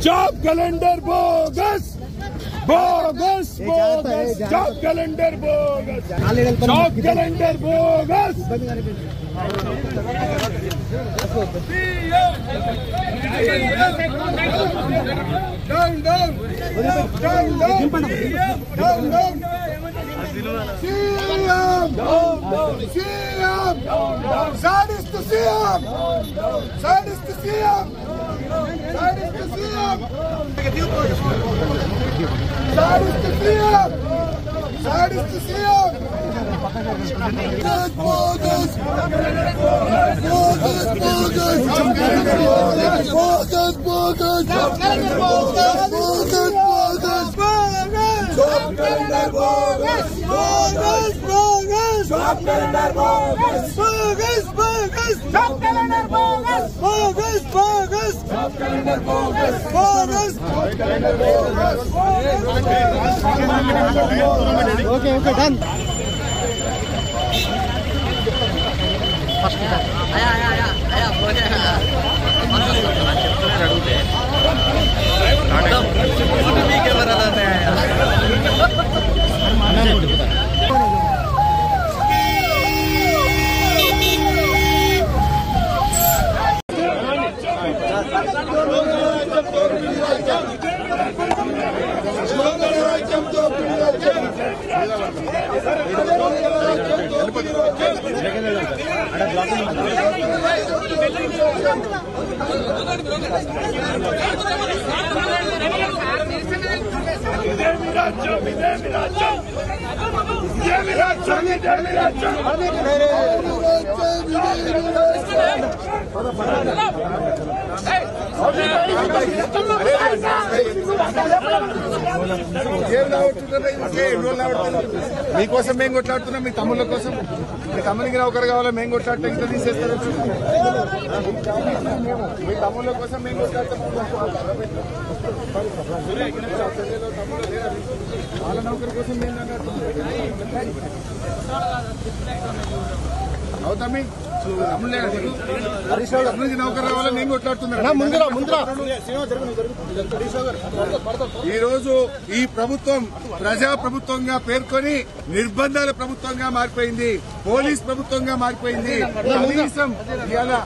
Job calendar bogus bogus bogus job calendar bogus job calendar bogus down down down down down CM sadist CM sadist CM sadist CM sadist CM sadist CM bogus bogus bogus Okay, done. మీకోసం మేము కొట్లాడుతున్నాం, మీ తమ్ముళ్ళ కోసం. మీ తమ్మునికి నౌకరు కావాలా, మేము కొట్లాడితే ఇంత తీసేస్తారు. మీ తమ్ముళ్ళ కోసం మేము కొట్లాడతాం. వాళ్ళ నౌకరు కోసం మేము అవుతా. మీ తమ్మునికి నౌకరు కావాలా, మేము కొట్లాడుతున్నాం. ఈ రోజు ఈ ప్రభుత్వం ప్రజా ప్రభుత్వంగా పేర్కొని నిర్బంధాల ప్రభుత్వంగా మారిపోయింది, పోలీస్ ప్రభుత్వంగా మారిపోయింది. కనీసం ఇలా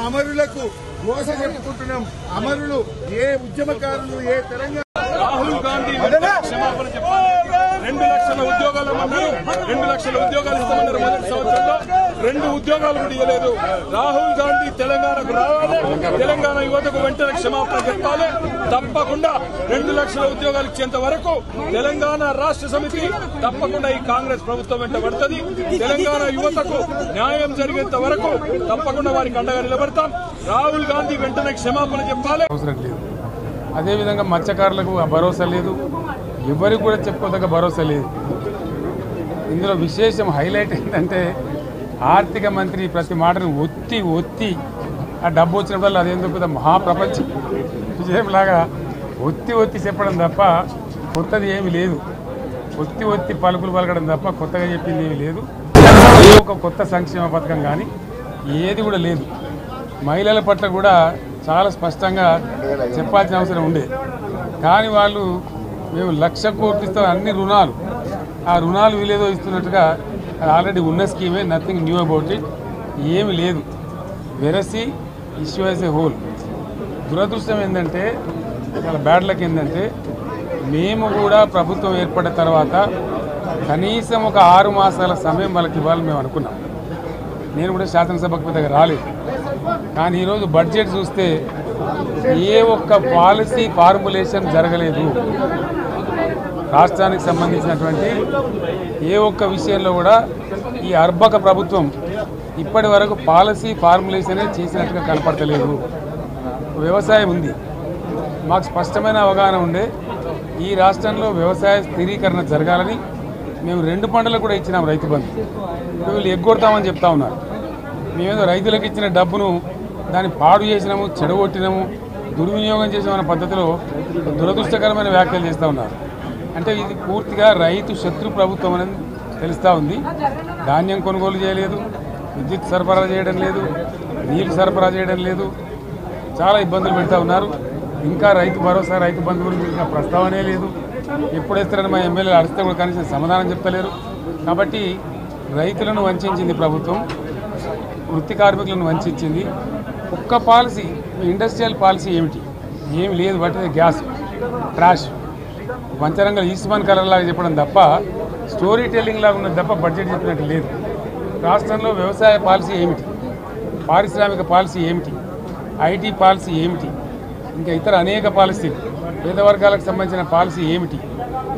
అమరులకు మోస చెప్పుకుంటున్నాం. అమరులు ఏ ఉద్యమకారులు, ఏ తెలంగాణ రాహుల్ గాంధీ క్షమాపణ చెప్పాలి. 2 లక్షల ఉద్యోగాలు అన్నారు, 2 లక్షల ఉద్యోగాలు ఇస్తామన్నారు. మొదటి సంవత్సరంలో 2 ఉద్యోగాలు కూడా ఇవ్వలేదు. రాహుల్ గాంధీ తెలంగాణకు రావాలి, తెలంగాణ యువతకు వెంటనే క్షమాపణ చెప్పాలి. తప్పకుండా 2 లక్షల ఉద్యోగాలు ఇచ్చేంత వరకు తెలంగాణ రాష్ట్ర సమితి తప్పకుండా ఈ కాంగ్రెస్ ప్రభుత్వం వెంట పడుతుంది. తెలంగాణ యువతకు న్యాయం జరిగేంత వరకు తప్పకుండా వారికి అండగా నిలబడతాం. రాహుల్ గాంధీ వెంటనే క్షమాపణ చెప్పాలి. అవసరం లేదు. అదేవిధంగా మత్స్యకారులకు భరోసా లేదు, ఎవరికి కూడా చెప్పుకోదగ్గ భరోసా లేదు. ఇందులో విశేషం హైలైట్ ఏంటంటే ఆర్థిక మంత్రి ప్రతి మాటను ఒత్తి ఆ డబ్బు వచ్చినప్పుడు అదేందుకు పెద్ద మహాప్రపంచ విజయంలాగా ఒత్తి చెప్పడం తప్ప కొత్తది ఏమీ లేదు. ఒత్తి పలుకులు పలకడం తప్ప కొత్తగా చెప్పింది ఏమీ లేదు. ఒక కొత్త సంక్షేమ పథకం కానీ ఏది కూడా లేదు. మహిళల పట్ల కూడా చాలా స్పష్టంగా చెప్పాల్సిన అవసరం ఉండే. కానీ వాళ్ళు మేము 1,00,000 కోట్లు ఇస్తాం, అన్ని రుణాలు, ఆ రుణాలు వీలేదో ఇస్తున్నట్టుగా అది ఆల్రెడీ ఉన్న స్కీమే, నథింగ్ న్యూ అబౌట్ ఇట్, ఏమి లేదు. వెరసి ఇష్యూ యాజ్ ఏ హోల్. దురదృష్టం ఏంటంటే, చాలా బ్యాడ్ లక్ ఏంటంటే, మేము కూడా ప్రభుత్వం ఏర్పడిన తర్వాత కనీసం ఒక 6 మాసాల సమయం వాళ్ళకి ఇవ్వాలని మేము అనుకున్నాం. నేను కూడా శాసనసభకు పెద్దగా రాలేదు. కానీ ఈరోజు బడ్జెట్ చూస్తే ఏ ఒక్క పాలసీ ఫార్ములేషన్ జరగలేదు. రాష్ట్రానికి సంబంధించినటువంటి ఏ ఒక్క విషయంలో కూడా ఈ అర్బక ప్రభుత్వం ఇప్పటి వరకు పాలసీ ఫార్ములేషనే చేసినట్టుగా కనపడతలేదు. వ్యవసాయం ఉంది, మాకు స్పష్టమైన అవగాహన ఉండే ఈ రాష్ట్రంలో వ్యవసాయ స్థిరీకరణ జరగాలని మేము 2 పంటలకు కూడా ఇచ్చినాం రైతు బంధు. వీళ్ళు ఎగ్గొడతామని చెప్తా ఉన్నారు. మేమేదో రైతులకు ఇచ్చిన డబ్బును దాన్ని పాడు చేసినాము, చెడగొట్టినాము, దుర్వినియోగం చేసామన్న పద్ధతిలో దురదృష్టకరమైన వ్యాఖ్యలు చేస్తూ ఉన్నారు. అంటే ఇది పూర్తిగా రైతు శత్రు ప్రభుత్వం అనేది తెలుస్తూ ఉంది. ధాన్యం కొనుగోలు చేయలేదు, విద్యుత్ సరఫరా చేయడం లేదు, నీళ్లు సరఫరా చేయడం లేదు, చాలా ఇబ్బందులు పెడతా ఉన్నారు. ఇంకా రైతు భరోసా, రైతు బంధు గురించి ఇంకా ప్రస్తావనే లేదు. ఎప్పుడేస్తారని మా ఎమ్మెల్యేలు అడిస్తే కూడా కనీసం సమాధానం చెప్తలేరు. కాబట్టి రైతులను వంచింది ప్రభుత్వం, వృత్తి కార్మికులను వంచింది. ఒక్క పాలసీ, ఇండస్ట్రియల్ పాలసీ ఏమిటి? ఏమి లేదు. బట్టి గ్యాస్ ట్రాష్ పంచరంగం ఈస్మాన్ కలర్ లాగా చెప్పడం తప్ప, స్టోరీ టెల్లింగ్ లాగా ఉన్నది తప్ప బడ్జెట్ చెప్పినట్టు లేదు. రాష్ట్రంలో వ్యవసాయ పాలసీ ఏమిటి, పారిశ్రామిక పాలసీ ఏమిటి, ఐటీ పాలసీ ఏమిటి, ఇంకా ఇతర అనేక పాలసీలు, పేద వర్గాలకు సంబంధించిన పాలసీ ఏమిటి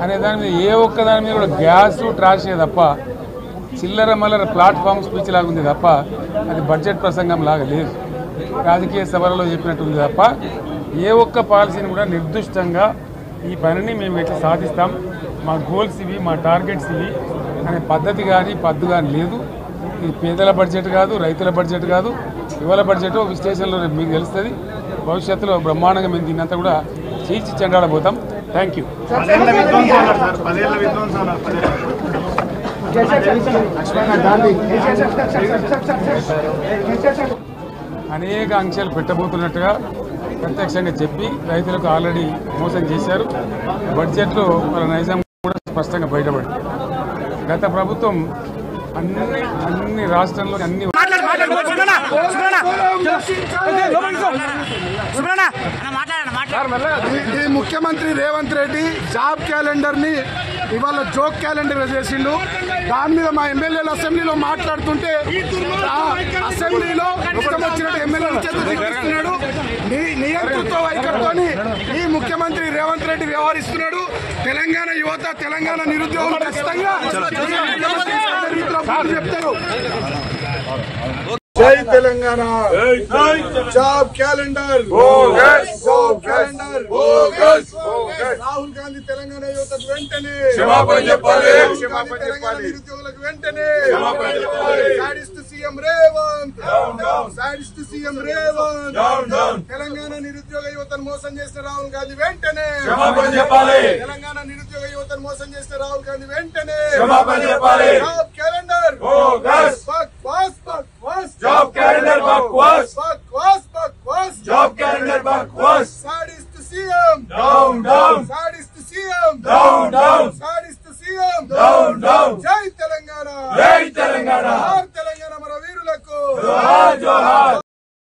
అనే దాని మీద ఏ ఒక్క దాని మీద కూడా గ్యాస్ ట్రాషే తప్ప, చిల్లర మల్లర ప్లాట్ఫామ్ స్పీచ్ లాగా ఉంది తప్ప అది బడ్జెట్ ప్రసంగం లాగా లేదు. రాజకీయ సభలలో చెప్పినట్టుంది తప్ప ఏ ఒక్క పాలసీని కూడా నిర్దిష్టంగా ఈ పనిని మేము ఎట్లా సాధిస్తాం, మా గోల్స్ ఇవి, మా టార్గెట్స్ ఇవి అనే పద్ధతి కానీ పద్దు కానీ లేదు. ఇది పేదల బడ్జెట్ కాదు, రైతుల బడ్జెట్ కాదు, యువల బడ్జెట్. విశ్లేషణలో మీకు తెలుస్తుంది. భవిష్యత్తులో బ్రహ్మాండంగా మేము దీన్నంతా కూడా చీల్చి చెండాడబోతాం. Thank you. అనేక ఆంక్షలు పెట్టబోతున్నట్టుగా ప్రత్యక్షంగా చెప్పి రైతులకు ఆల్రెడీ మోసం చేశారు. బడ్జెట్లో వాళ్ళ నైజాం కూడా స్పష్టంగా బయటపడింది. గత ప్రభుత్వం అన్ని రాష్ట్రాల్లో అన్ని ఈ ముఖ్యమంత్రి రేవంత్ రెడ్డి జాబ్ క్యాలెండర్ ని ఇవాళ జోక్ క్యాలెండర్ చేసిండు. దాని మీద మా ఎమ్మెల్యేలు అసెంబ్లీలో మాట్లాడుతుంటే అసెంబ్లీలో ఇష్టం వచ్చినట్టు ఎమ్మెల్యేలు చేస్తున్నాడు. నియంతృత్వ వైఖరితోని ఈ ముఖ్యమంత్రి రేవంత్ రెడ్డి వ్యవహరిస్తున్నాడు. తెలంగాణ యువత, తెలంగాణ నిరుద్యోగులు ఖచ్చితంగా చెప్తారు. జై Telangana. Job calendar job calendar. Rahul Gandhi Telangana యువతకు వెంటనే క్షమాపణ చెప్పాలి. తెలంగాణ నిరుద్యోగులకు వెంటనే sadist CM Revanth, sadist CM Revanth. Telangana నిరుద్యోగ యువతను మోసం చేసిన రాహుల్ గాంధీ వెంటనే క్షమాపణ చెప్పాలి. తెలంగాణ నిరుద్యోగ యువతను మోసం చేసిన రాహుల్ గాంధీ వెంటనే క్షమాపణ చెప్పాలి. Job calendar Job calendar bakwas. Job calendar bakwas. Sadist CM. Down, down. Sadist CM. Down, down. Sadist CM. Down, down. Jai Telangana. Jai Telangana. Telangana mara veerulaku. Johar, johar.